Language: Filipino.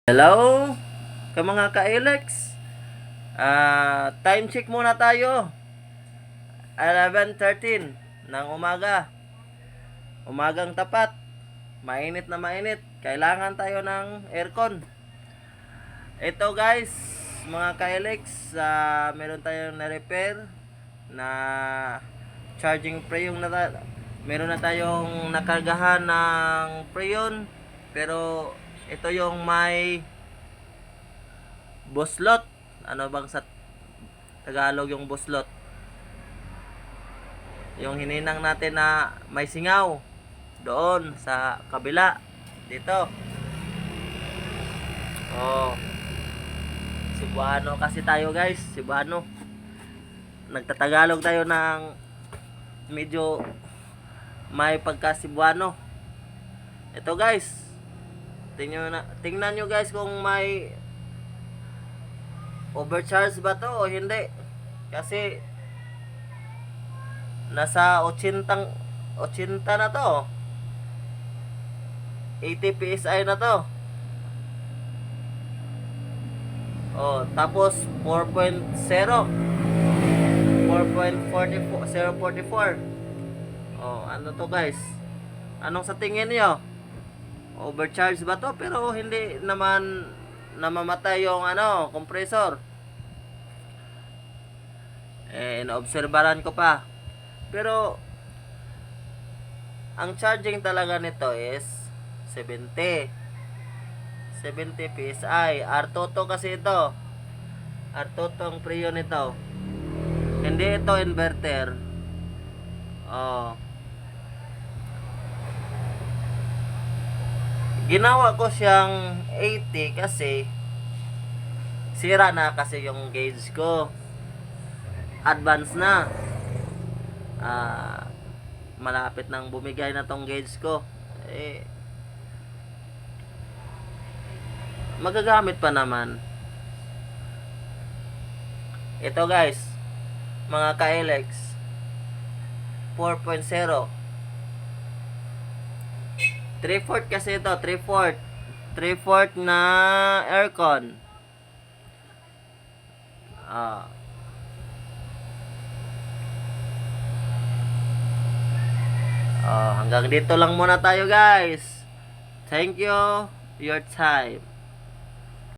Hello, mga ka-Alex. Time check muna tayo. 11:13 ng umaga. Umagang tapat. Mainit na mainit. Kailangan tayo ng aircon. Ito guys, mga ka-Alex, meron tayong na-repair na charging preyon na meron na tayong nakargahan ng preyon, pero ito yung may buslot. Ano bang sa Tagalog yung buslot? Yung hininang natin na may singaw doon sa kabila. Dito. Oh. Cebuano kasi tayo guys. Cebuano. Nagtatagalog tayo ng medyo may pagka Cebuano. Ito guys. Tingnan nyo guys kung may overcharge ba to o hindi. Kasi nasa 80 na to. 80 PSI na to. Oh, tapos 4.0. 4.44 Oh, ano to guys? Anong sa tingin niyo? Overcharge ba to? Pero hindi naman namamatay yung compressor. Inaobserbaran ko pa. Pero ang charging talaga nito is 70 PSI. R-Toto kasi ito. R-Toto ang preyo nito. Hindi ito inverter. Oh. Ginawa ko siyang 80 kasi sira na kasi yung gauge ko. Advance na. Malapit nang bumigay na tong gauge ko. Magagamit pa naman. Ito guys, mga ka-Alex, 4.0. 3/4 kasi ito, 3/4. 3/4 na aircon. Hanggang dito lang muna tayo guys. Thank you your time.